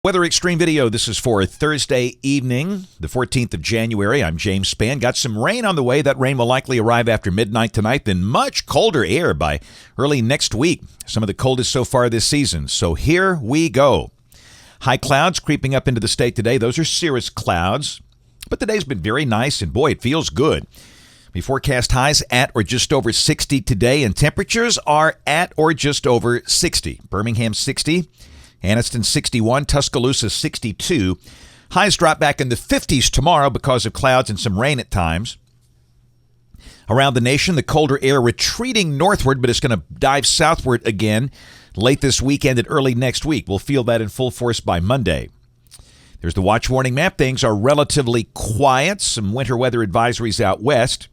Weather Xtreme video. This is for Thursday evening, the 14th of January. I'm James Spann. Got some rain on the way. That rain will likely arrive after midnight tonight, then much colder air by early next week. Some of the coldest so far this season. So here we go. High clouds creeping up into the state today. Those are cirrus clouds. But the day's been very nice, and boy, it feels good. We forecast highs at or just over 60 today, and temperatures are at or just over 60. Birmingham 60. Anniston 61, Tuscaloosa 62. Highs drop back in the 50s tomorrow because of clouds and some rain at times. Around the nation, the colder air retreating northward, but it's going to dive southward again late this weekend and early next week. We'll feel that in full force by Monday. There's the watch warning map. Things are relatively quiet. Some winter weather advisories out west.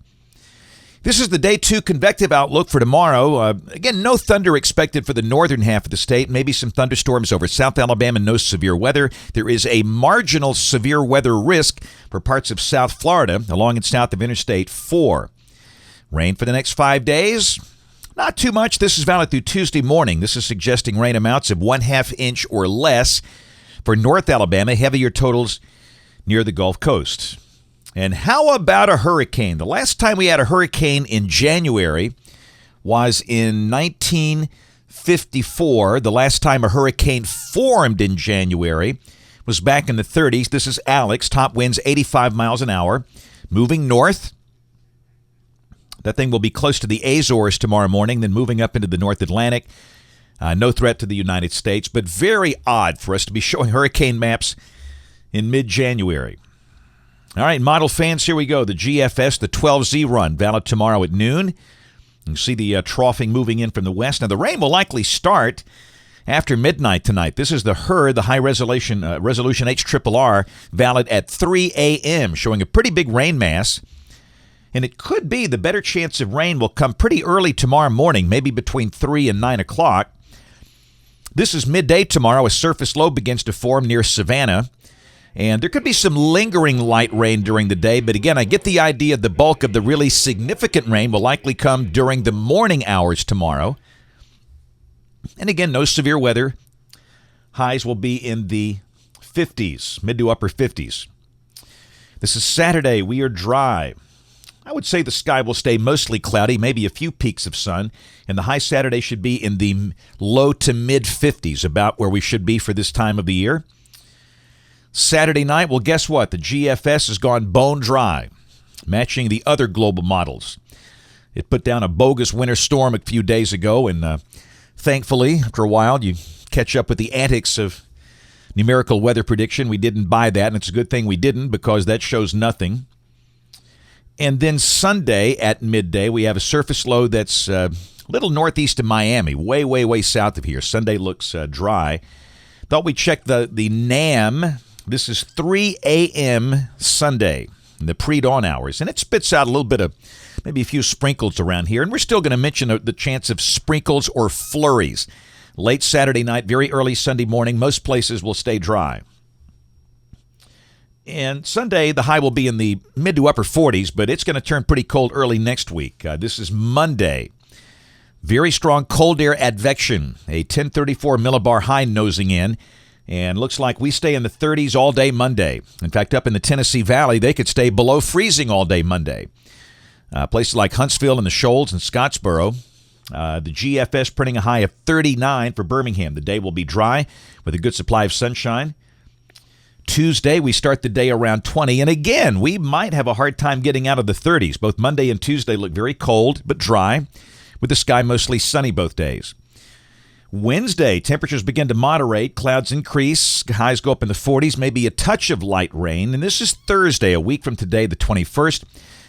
This is the day 2 convective outlook for tomorrow. Again, no thunder expected for the northern half of the state. Maybe some thunderstorms over South Alabama. No severe weather. There is a marginal severe weather risk for parts of South Florida along and south of Interstate 4. Rain for the next 5 days. Not too much. This is valid through Tuesday morning. This is suggesting rain amounts of 1/2 inch or less for North Alabama. Heavier totals near the Gulf Coast. And how about a hurricane? The last time we had a hurricane in January was in 1954. The last time a hurricane formed in January was back in the 30s. This is Alex. Top winds 85 miles an hour. Moving north. That thing will be close to the Azores tomorrow morning, then moving up into the North Atlantic. No threat to the United States, but very odd for us to be showing hurricane maps in mid-January. All right, model fans, here we go. The GFS, the 12Z run, valid tomorrow at noon. You see the troughing moving in from the west. Now, the rain will likely start after midnight tonight. This is the HRR, the high resolution HRRR, valid at 3 a.m., showing a pretty big rain mass. And it could be the better chance of rain will come pretty early tomorrow morning, maybe between 3 and 9 o'clock. This is midday tomorrow. A surface low begins to form near Savannah. And there could be some lingering light rain during the day, but again, I get the idea the bulk of the really significant rain will likely come during the morning hours tomorrow. And again, no severe weather. Highs will be in the 50s, mid to upper 50s. This is Saturday. We are dry. I would say the sky will stay mostly cloudy, maybe a few peaks of sun, and the high Saturday should be in the low to mid 50s, about where we should be for this time of the year. Saturday night, well, guess what? The GFS has gone bone dry, matching the other global models. It put down a bogus winter storm a few days ago, and thankfully, after a while, you catch up with the antics of numerical weather prediction. We didn't buy that, and it's a good thing we didn't, because that shows nothing. And then Sunday at midday, we have a surface low that's a little northeast of Miami, way, way, way south of here. Sunday looks dry. Thought we'd check the NAM. This is 3 a.m. Sunday in the pre-dawn hours, and it spits out a little bit of maybe a few sprinkles around here, and we're still going to mention the chance of sprinkles or flurries. Late Saturday night, very early Sunday morning, most places will stay dry. And Sunday, the high will be in the mid to upper 40s, but it's going to turn pretty cold early next week. This is Monday. Very strong cold air advection, a 1034 millibar high nosing in. And looks like we stay in the 30s all day Monday. In fact, up in the Tennessee Valley, they could stay below freezing all day Monday. Places like Huntsville and the Shoals and Scottsboro. The GFS printing a high of 39 for Birmingham. The day will be dry with a good supply of sunshine. Tuesday, we start the day around 20. And again, we might have a hard time getting out of the 30s. Both Monday and Tuesday look very cold but dry, with the sky mostly sunny both days. Wednesday, temperatures begin to moderate. Clouds increase. Highs go up in the 40s, maybe a touch of light rain. And this is Thursday, a week from today, the 21st.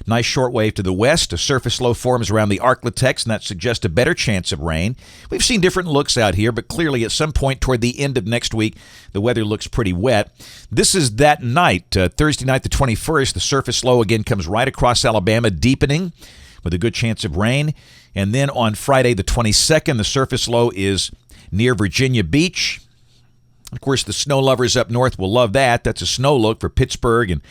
Nice short wave to the west. A surface low forms around the Arklatex, and that suggests a better chance of rain. We've seen different looks out here, but clearly at some point toward the end of next week, the weather looks pretty wet. This is that night, Thursday night, the 21st. The surface low again comes right across Alabama, deepening with a good chance of rain. And then on Friday, the 22nd, the surface low is near Virginia Beach. Of course, the snow lovers up north will love that. That's a snow look for Pittsburgh and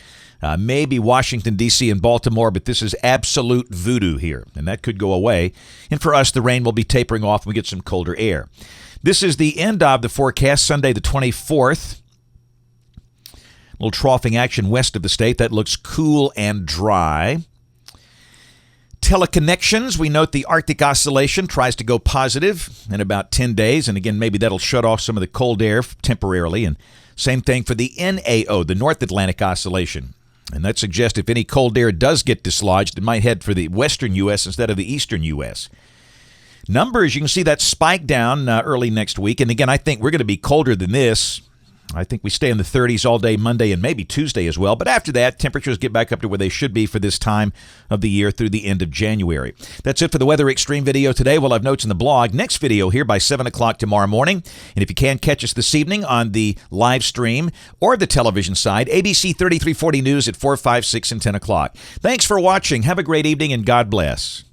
maybe Washington, D.C. and Baltimore, but this is absolute voodoo here, and that could go away. And for us, the rain will be tapering off and we get some colder air. This is the end of the forecast, Sunday the 24th. little troughing action west of the state. That looks cool and dry. Teleconnections, we note the Arctic Oscillation tries to go positive in about 10 days. And again, maybe that'll shut off some of the cold air temporarily. And same thing for the NAO, the North Atlantic Oscillation. And that suggests if any cold air does get dislodged, it might head for the western U.S. instead of the eastern U.S. Numbers, you can see that spike down early next week. And again, I think we're going to be colder than this. I think we stay in the 30s all day Monday and maybe Tuesday as well. But after that, temperatures get back up to where they should be for this time of the year through the end of January. That's it for the Weather Xtreme video today. We'll have notes in the blog. Next video here by 7 o'clock tomorrow morning. And if you can, catch us this evening on the live stream or the television side, ABC 3340 News at 4, 5, 6, and 10 o'clock. Thanks for watching. Have a great evening and God bless.